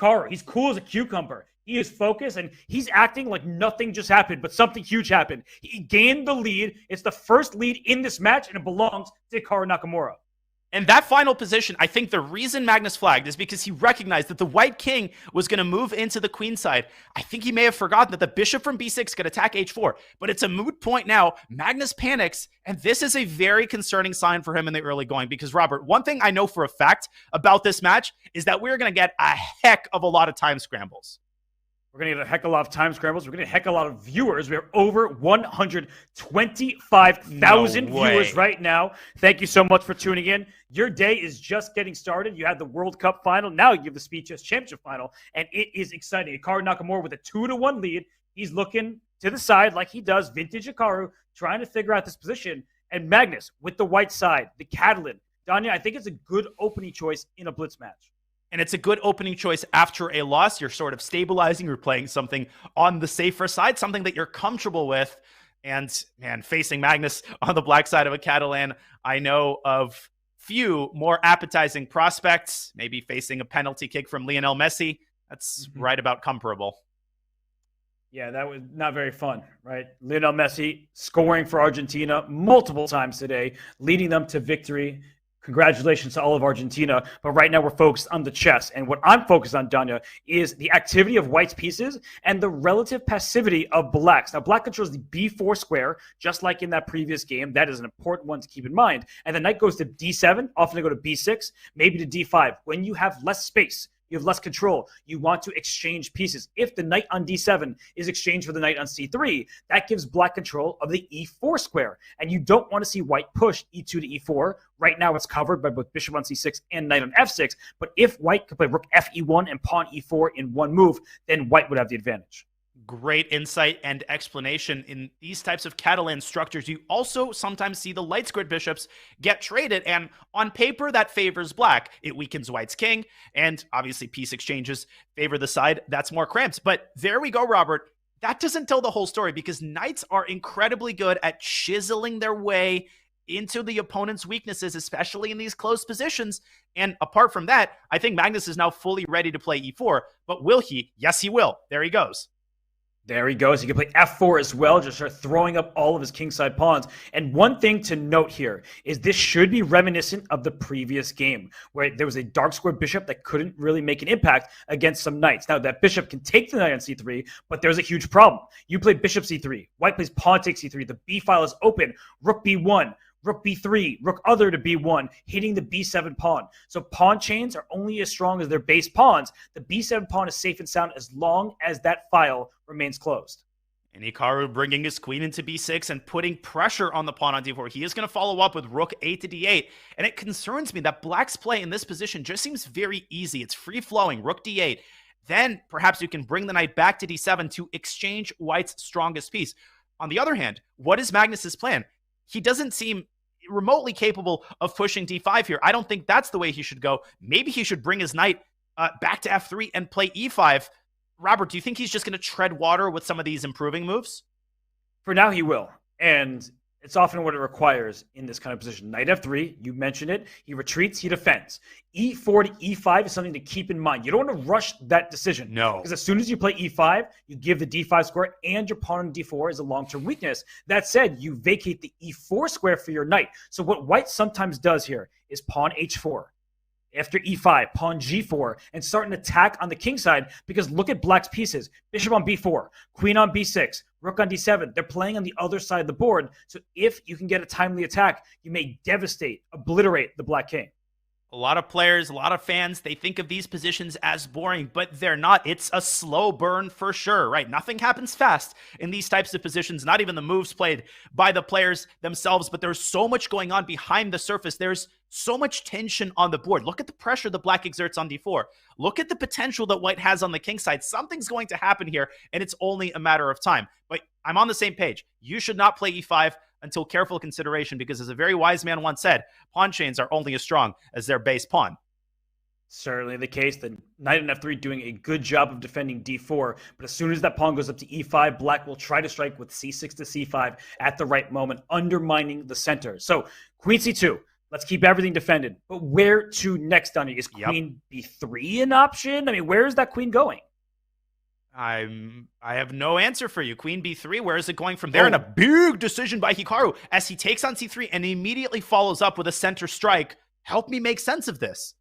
Hikaru, he's cool as a cucumber. He is focused, and he's acting like nothing just happened, but something huge happened. He gained the lead. It's the first lead in this match, and it belongs to HIKARU Nakamura. And that final position, I think the reason Magnus flagged is because he recognized that the white king was going to move into the queen side. I think he may have forgotten that the bishop from b6 could attack h4, but it's a moot point now. Magnus panics, and this is a very concerning sign for him in the early going because, Robert, one thing I know for a fact about this match is that we're going to get a heck of a lot of time scrambles. We're going to get a heck of a lot of time scrambles. We're going to get a heck of a lot of viewers. We are over 125,000 viewers right now. Thank you so much for tuning in. Your day is just getting started. You had the World Cup final. Now you have the Speed Chess Championship final, and it is exciting. HIKARU Nakamura with a 2-1 lead. He's looking to the side like he does, vintage HIKARU, trying to figure out this position. And Magnus with the white side, the Catalan. Danya, I think it's a good opening choice in a blitz match. And it's a good opening choice after a loss. You're sort of stabilizing. You're playing something on the safer side, something that you're comfortable with. And, man, facing Magnus on the black side of a Catalan, I know of few more appetizing prospects. Maybe facing a penalty kick from Lionel Messi. That's right about comparable. Yeah, that was not very fun, right? Lionel Messi scoring for Argentina multiple times today, leading them to victory. Congratulations to all of Argentina. But right now we're focused on the chess. And what I'm focused on, Danya, is the activity of white's pieces and the relative passivity of black's. Now, black controls the b4 square, just like in that previous game. That is an important one to keep in mind. And the knight goes to d7, often they go to b6, maybe to d5. When you have less space, you have less control. You want to exchange pieces. If the knight on d7 is exchanged for the knight on c3, that gives black control of the e4 square. And you don't want to see white push e2 to e4. Right now it's covered by both bishop on c6 and knight on f6. But if white could play rook fe1 and pawn e4 in one move, then white would have the advantage. Great insight and explanation. In these types of Catalan structures, you also sometimes see the light squared bishops get traded, and on paper that favors black. It weakens white's king, and obviously piece exchanges favor the side that's more cramped. But there we go, Robert. That doesn't tell the whole story because knights are incredibly good at chiseling their way into the opponent's weaknesses, especially in these close positions. And apart from that, I think Magnus is now fully ready to play e4. But will he? Yes, he will. There he goes. There he goes. He can play f4 as well, just start throwing up all of his kingside pawns. And one thing to note here is this should be reminiscent of the previous game, where there was a dark square bishop that couldn't really make an impact against some knights. Now, that bishop can take the knight on c3, but there's a huge problem. You play bishop c3, white plays pawn takes c3, the b file is open, rook b1, rook b3, rook other to b1, hitting the b7 pawn. So pawn chains are only as strong as their base pawns. The b7 pawn is safe and sound as long as that file remains closed. And HIKARU bringing his queen into b6 and putting pressure on the pawn on d4. He is going to follow up with rook a to d8. And it concerns me that black's play in this position just seems very easy. It's free-flowing, rook d8. Then perhaps you can bring the knight back to d7 to exchange white's strongest piece. On the other hand, what is Magnus's plan? He doesn't seem remotely capable of pushing d5 here. I don't think that's the way he should go. Maybe he should bring his knight back to f3 and play e5. Robert, do you think he's just going to tread water with some of these improving moves? For now, he will. And it's often what it requires in this kind of position. Knight f3, you mentioned it. He retreats, he defends. e4 to e5 is something to keep in mind. You don't want to rush that decision. No. Because as soon as you play e5, you give the d5 square and your pawn on d4 is a long-term weakness. That said, you vacate the e4 square for your knight. So what white sometimes does here is pawn h4. After e5, pawn g4, and start an attack on the king side, because look at black's pieces. Bishop on b4, queen on b6, rook on d7. They're playing on the other side of the board. So if you can get a timely attack, you may devastate, obliterate the black king. A lot of players, a lot of fans, they think of these positions as boring, but they're not. It's a slow burn for sure, right? Nothing happens fast in these types of positions, not even the moves played by the players themselves, but there's so much going on behind the surface. There's so much tension on the board. Look at the pressure the black exerts on d4. Look at the potential that white has on the king side. Something's going to happen here, and it's only a matter of time. But I'm on the same page. You should not play e5 until careful consideration, because as a very wise man once said, pawn chains are only as strong as their base pawn. Certainly the case. The knight on f3 doing a good job of defending d4, but as soon as that pawn goes up to e5, black will try to strike with c6 to c5 at the right moment, undermining the center. So queen c2, Let's keep everything defended. But where to next, Danya? Is queen b3 an option? I mean, where is that queen going? I have no answer for you. Queen b3, where is it going from there? And a big decision by Hikaru as he takes on c3 and immediately follows up with a center strike. Help me make sense of this.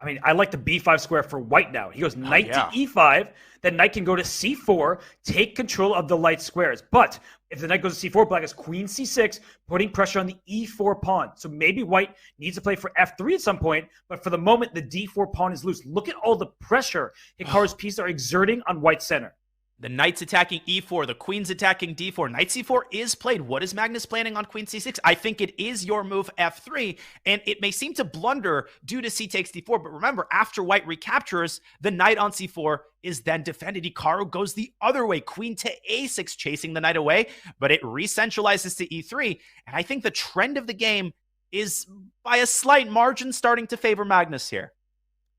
I mean, I like the b5 square for white now. He goes knight to e5, then knight can go to c4, take control of the light squares. But if the knight goes to c4, black has queen c6, putting pressure on the e4 pawn. So maybe white needs to play for f3 at some point, but for the moment, the d4 pawn is loose. Look at all the pressure Hikaru's pieces are exerting on white's center. The knight's attacking e4, the queen's attacking d4. Knight c4 is played. What is Magnus planning on queen c6? I think it is your move f3, and it may seem to blunder due to c takes d4, but remember, after white recaptures, the knight on c4 is then defended. Hikaru goes the other way, queen to a6, chasing the knight away, but it re-centralizes to e3, and I think the trend of the game is, by a slight margin, starting to favor Magnus here.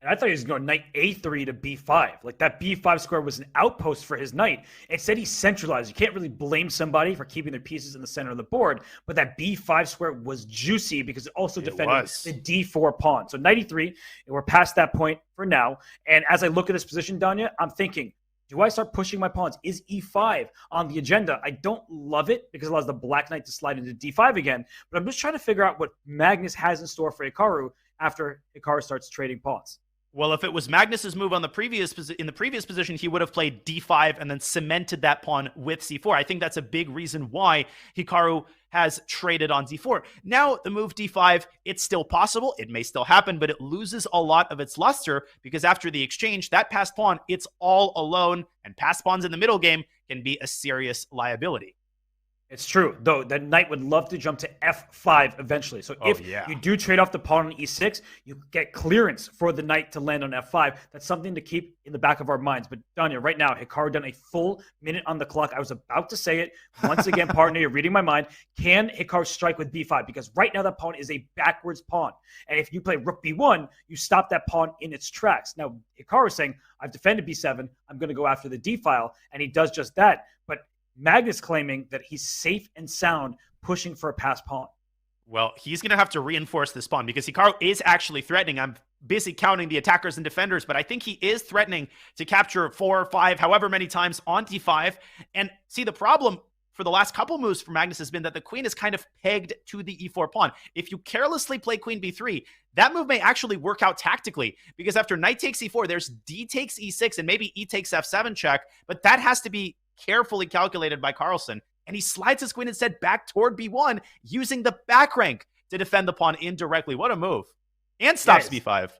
And I thought he was going knight a3 to b5. Like that b5 square was an outpost for his knight. Instead, he centralized. You can't really blame somebody for keeping their pieces in the center of the board, but that b5 square was juicy because it also defended the d4 pawn. So knight e3, and we're past that point for now. And as I look at this position, Danya, I'm thinking, do I start pushing my pawns? Is e5 on the agenda? I don't love it because it allows the black knight to slide into d5 again, but I'm just trying to figure out what Magnus has in store for Hikaru after Hikaru starts trading pawns. Well, if it was Magnus's move on the previous position, he would have played d5 and then cemented that pawn with c4. I think that's a big reason why Hikaru has traded on d4. Now, the move d5, it's still possible. It may still happen, but it loses a lot of its luster because after the exchange, that passed pawn, it's all alone, and passed pawns in the middle game can be a serious liability. It's true, though. That knight would love to jump to f5 eventually. So if you do trade off the pawn on e6, you get clearance for the knight to land on f5. That's something to keep in the back of our minds. But Danya, right now, Hikaru done a full minute on the clock. I was about to say it. Once again, partner, you're reading my mind. Can Hikaru strike with b5? Because right now that pawn is a backwards pawn. And if you play rook b1, you stop that pawn in its tracks. Now, Hikaru is saying, I've defended b7. I'm going to go after the d file. And he does just that. But Magnus claiming that he's safe and sound pushing for a pass pawn. Well, he's going to have to reinforce this pawn because Hikaru is actually threatening. I'm busy counting the attackers and defenders, but I think he is threatening to capture 4 or 5, however many times on d5. And see, the problem for the last couple moves for Magnus has been that the queen is kind of pegged to the e4 pawn. If you carelessly play queen b3, that move may actually work out tactically because after knight takes e4, there's d takes e6 and maybe e takes f7 check, but that has to be carefully calculated by CARLSEN, and he slides his queen instead back toward b1 using the back rank to defend the pawn indirectly. What a move. And stops b5.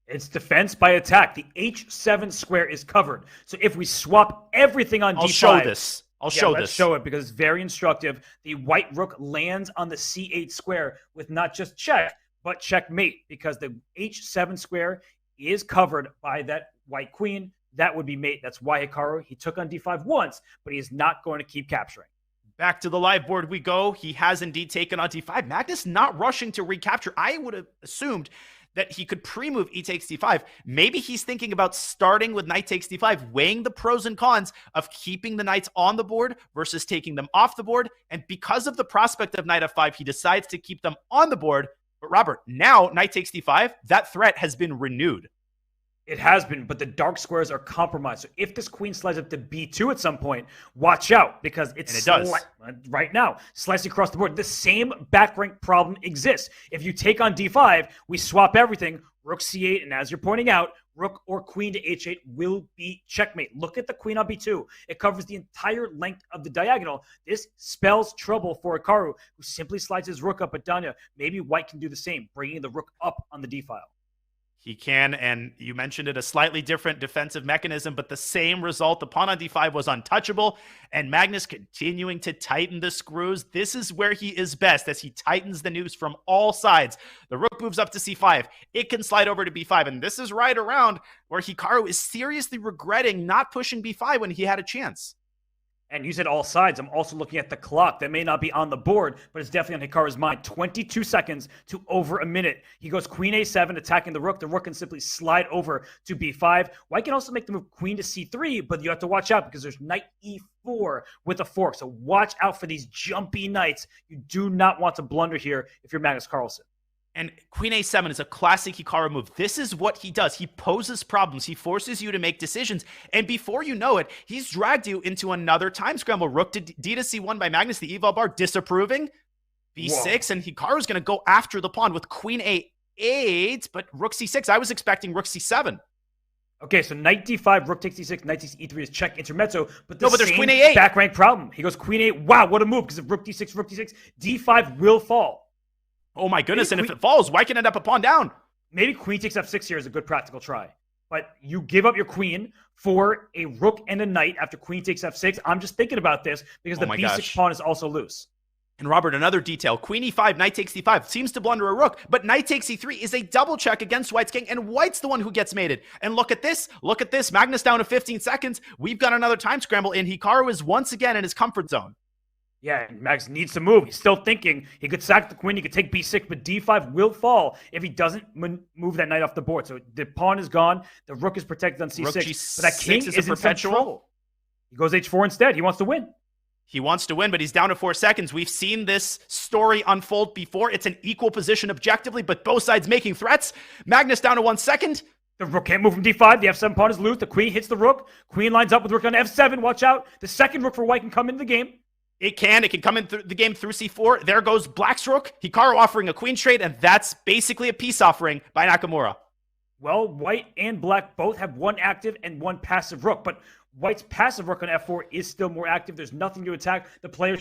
It's defense by attack. The h7 square is covered. So if we swap everything on d5... I'll show this. Let's show it because it's very instructive. The white rook lands on the c8 square with not just check, but checkmate because the h7 square is covered by that white queen. That would be mate. That's why Hikaru, he took on d5 once, but he is not going to keep capturing. Back to the live board we go. He has indeed taken on d5. Magnus not rushing to recapture. I would have assumed that he could pre-move e takes d5. Maybe he's thinking about starting with knight takes d5, weighing the pros and cons of keeping the knights on the board versus taking them off the board. And because of the prospect of knight f5, he decides to keep them on the board. But Robert, now knight takes d5, that threat has been renewed. It has been, but the dark squares are compromised. So if this queen slides up to b2 at some point, watch out because it does right now. Slicing across the board. The same back rank problem exists. If you take on d5, we swap everything. Rook c8, and as you're pointing out, rook or queen to h8 will be checkmate. Look at the queen on b2. It covers the entire length of the diagonal. This spells trouble for Hikaru, who simply slides his rook up at Danya. Maybe white can do the same, bringing the rook up on the d file. He can, and you mentioned it, a slightly different defensive mechanism, but the same result. The pawn on d5 was untouchable, and Magnus continuing to tighten the screws. This is where he is best, as he tightens the noose from all sides. The rook moves up to c5. It can slide over to b5, and this is right around where Hikaru is seriously regretting not pushing b5 when he had a chance. And you said all sides. I'm also looking at the clock. That may not be on the board, but it's definitely on Hikaru's mind. 22 seconds to over a minute. He goes queen a7, attacking the rook. The rook can simply slide over to b5. White can also make the move queen to c3, but you have to watch out because there's knight e4 with a fork. So watch out for these jumpy knights. You do not want to blunder here if you're Magnus Carlsen. And Queen A7 is a classic Hikaru move. This is what he does. He poses problems. He forces you to make decisions. And before you know it, he's dragged you into another time scramble. Rook to D to C1 by Magnus, the eval bar disapproving. B6, and Hikaru's going to go after the pawn with Queen A8, but Rook C6. I was expecting Rook C7. Okay, so knight d5, rook takes d6, knight takes e3 is check intermezzo, but there's Queen A8. Back rank problem. He goes Queen A8. Wow, what a move, because if rook d6, d5 will fall. Oh my goodness, maybe and if it falls, why can it end up a pawn down? Maybe queen takes f6 here is a good practical try. But you give up your queen for a rook and a knight after queen takes f6. I'm just thinking about this because the b6 pawn is also loose. And Robert, another detail. Queen e5, knight takes d5. Seems to blunder a rook, but knight takes e3 is a double check against White's king, and White's the one who gets mated. And look at this. Look at this. Magnus down to 15 seconds. We've got another time scramble, and Hikaru is once again in his comfort zone. Yeah, Max needs to move. He's still thinking. He could sack the queen. He could take b6, but d5 will fall if he doesn't move that knight off the board. So the pawn is gone. The rook is protected on c6. Rook G6 but that king is in perpetual trouble. He goes h4 instead. He wants to win. He wants to win, but he's down to 4 seconds. We've seen this story unfold before. It's an equal position objectively, but both sides making threats. Magnus down to 1 second. The rook can't move from d5. The f7 pawn is loose. The queen hits the rook. Queen lines up with rook on f7. Watch out. The second rook for white can come into the game. It can come in the game through c4. There goes black's rook. Hikaru offering a queen trade, and that's basically a peace offering by Nakamura. Well, white and black both have one active and one passive rook, but white's passive rook on f4 is still more active. There's nothing to attack. The player